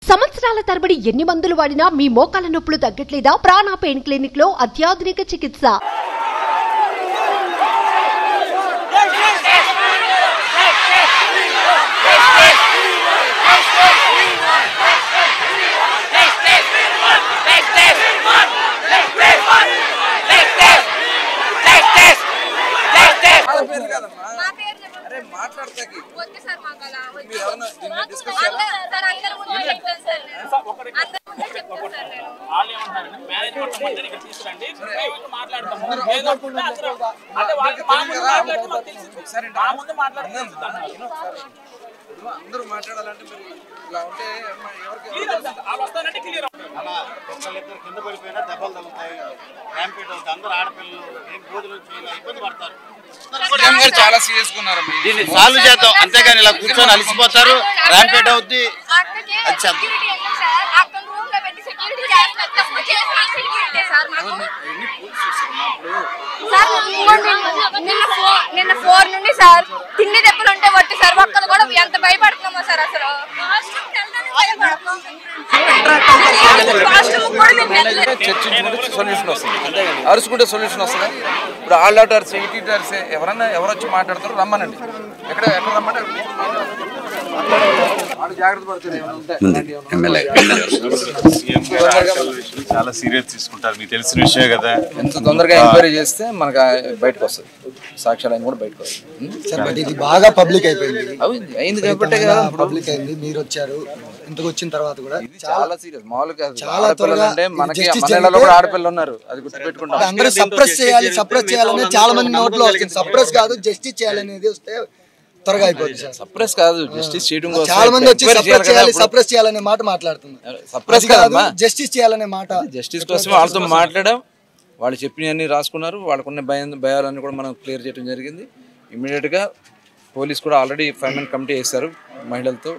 సంవత్సరాల తరబడి ఎన్ని మందులు వాడినా మీ మోకాల నొప్పులు తగ్గట్లేదా? ప్రాణ పెయిన్ క్లినిక్ లో అత్యాధునిక చికిత్స. అందరూ మాట్లాడాలంటే ఇలా ఉంటే కింద పడిపోయినా దెబ్బలు తగ్గుతాయి. ర్యాంపేట్ అవుతుంది. అందరూ ఆడపిల్లలు ఏం భోజనం చేయాలి, ఇబ్బంది పడతారు. చాలా సీరియస్ గా ఉన్నారు. దీన్ని సాల్వ్ చేద్దాం, అంతేగాని ఇలా కూర్చొని అలసిపోతారు. ర్యాంపేట్ అవుద్ది. అది చేద్దాం. నిన్న 4 నుండి సార్ తిండి దెబ్బలు ఉంటే వట్టి సార్ ఒక్కరు కూడా ఎంత భయపడుతున్నామో సార్. అసలు చర్చించుకుంటే సొల్యూషన్ వస్తుంది, అరుచుకుంటే సొల్యూషన్ వస్తుంది. ఇప్పుడు ఆల్ అవుటర్స్ ఎయిటీటర్స్ ఎవరన్నా ఎవరు వచ్చి మాట్లాడతారు రమ్మనండి. ఎక్కడ రమ్మంటే చాలా సీరియస్ తీసుకుంటారు, మీకు తెలిసిన విషయం కదా. ఎంత తొందరగా ఎంక్వైరీ చేస్తే మనకు బయటకు వస్తుంది, సాక్ష్యాలయం కూడా బయటకు వస్తుంది. ఇది బాగా పబ్లిక్ అయిపోయింది, అయింది కాబట్టి పబ్లిక్ అయింది. మీరు వచ్చారు, ఇంతకు వచ్చిన తర్వాత కూడా చాలా సీరియస్. మామూలుగా చాలా అంటే మనకి మహిళల్లో కూడా ఆడపిల్లలు ఉన్నారు, అది గుర్తుపెట్టుకుంటాం. అందరూ సప్రెస్ చేయాలని చాలా మంది నోట్లో వస్తుంది. సప్రెస్ కాదు, జస్టిస్ చేయాలనేది వస్తే త్వరగా అయిపోతుంది సార్. సప్రెస్ కాదు, జస్టిస్ చేయడం కోసం చాలా మంది వచ్చి సప్రెస్ చేయాలనే మాట మాట్లాడుతున్నారు. సప్రెస్ కాదు, జస్టిస్ చేయాలనే మాట. జస్టిస్ కోసం వాళ్ళతో మాట్లాడడం, వాళ్ళు చెప్పినవన్నీ రాసుకున్నారు. వాళ్ళకున్న భయాలన్నీ కూడా మనం క్లియర్ చేయడం జరిగింది. ఇమీడియట్ గా పోలీస్ కూడా ఆల్రెడీ ఫైర్మెన్ కమిటీ వేశారు మహిళలతో.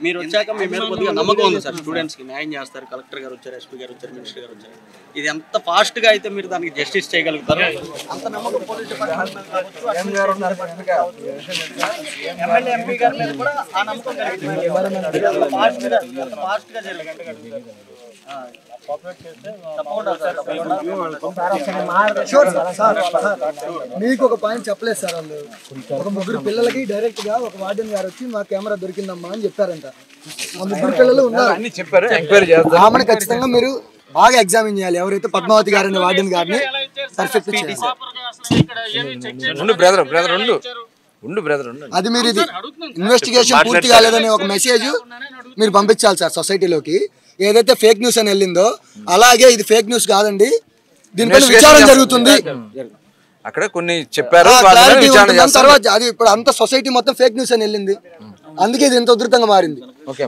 మీరు వచ్చాక మీ మీద కొద్దిగా నమ్మకం ఉంది సార్. స్టూడెంట్స్ కి న్యాయం చేస్తారు. కలెక్టర్ గారు వచ్చారు, ఎస్పీ గారు వచ్చారు, మినిస్టర్ గారు వచ్చారు. ఇది ఎంత ఫాస్ట్ గా అయితే మీరు దానికి జస్టిస్ చేయగలుగుతారు అంత నమ్మకం పోలీస్ డిపార్ట్మెంట్ ఎమ్మెల్యే ఎంపీ గారి మీద కూడా ఆ నమ్మకం కలిగింది. ఫాస్ట్ గా జరిగింది. మీకు ఒక పాయింట్ చెప్పలేదు సార్. వాళ్ళు ఒక 3 పిల్లలకి డైరెక్ట్ గా ఒక వార్డెన్ గారు వచ్చి మా కెమెరా దొరికిందమ్మా అని చెప్పారంట. ఆ 3 పిల్లలు ఉన్నారు, చెప్పారు. ఎంక్వైరీ చేస్తారు. ఆమెను ఖచ్చితంగా మీరు బాగా ఎగ్జామిన్ చేయాలి. ఎవరైతే పద్మావతి గారిని వార్డెన్ గారిని పర్ఫెక్ట్ చేయాలి. అది మీరు ఇది ఇన్వెస్టిగేషన్ పూర్తి కాలేదనే ఒక మెసేజ్ మీరు పంపించాలి సార్ సొసైటీలోకి. ఏదైతే ఫేక్ న్యూస్ అని వెళ్ళిందో అలాగే ఇది ఫేక్ న్యూస్ కాదండి, దీనిపై విచారణ జరుగుతుంది. అక్కడ కొన్ని చెప్పారు తర్వాత అది ఇప్పుడు అంత సొసైటీ మొత్తం ఫేక్ న్యూస్ అని వెళ్ళింది, అందుకే ఇది ఇంత ఉధృతంగా మారింది.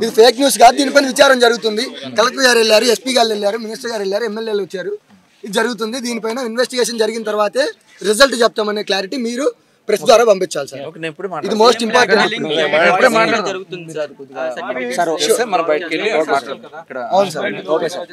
ఇది ఫేక్ న్యూస్ కాదు, దీనిపైన విచారణ జరుగుతుంది. కలెక్టర్ గారు వెళ్ళారు, ఎస్పీ గారు వెళ్ళారు, మినిస్టర్ గారు వెళ్ళారు, ఎమ్మెల్యేలు వచ్చారు. ఇది జరుగుతుంది. దీనిపైన ఇన్వెస్టిగేషన్ జరిగిన తర్వాతే రిజల్ట్ చెప్తామనే క్లారిటీ మీరు ప్రెస్ ద్వారా పంపించాలి సార్. ఇది మోస్ట్ ఇంపార్టెంట్. అవును సార్, ఓకే సార్.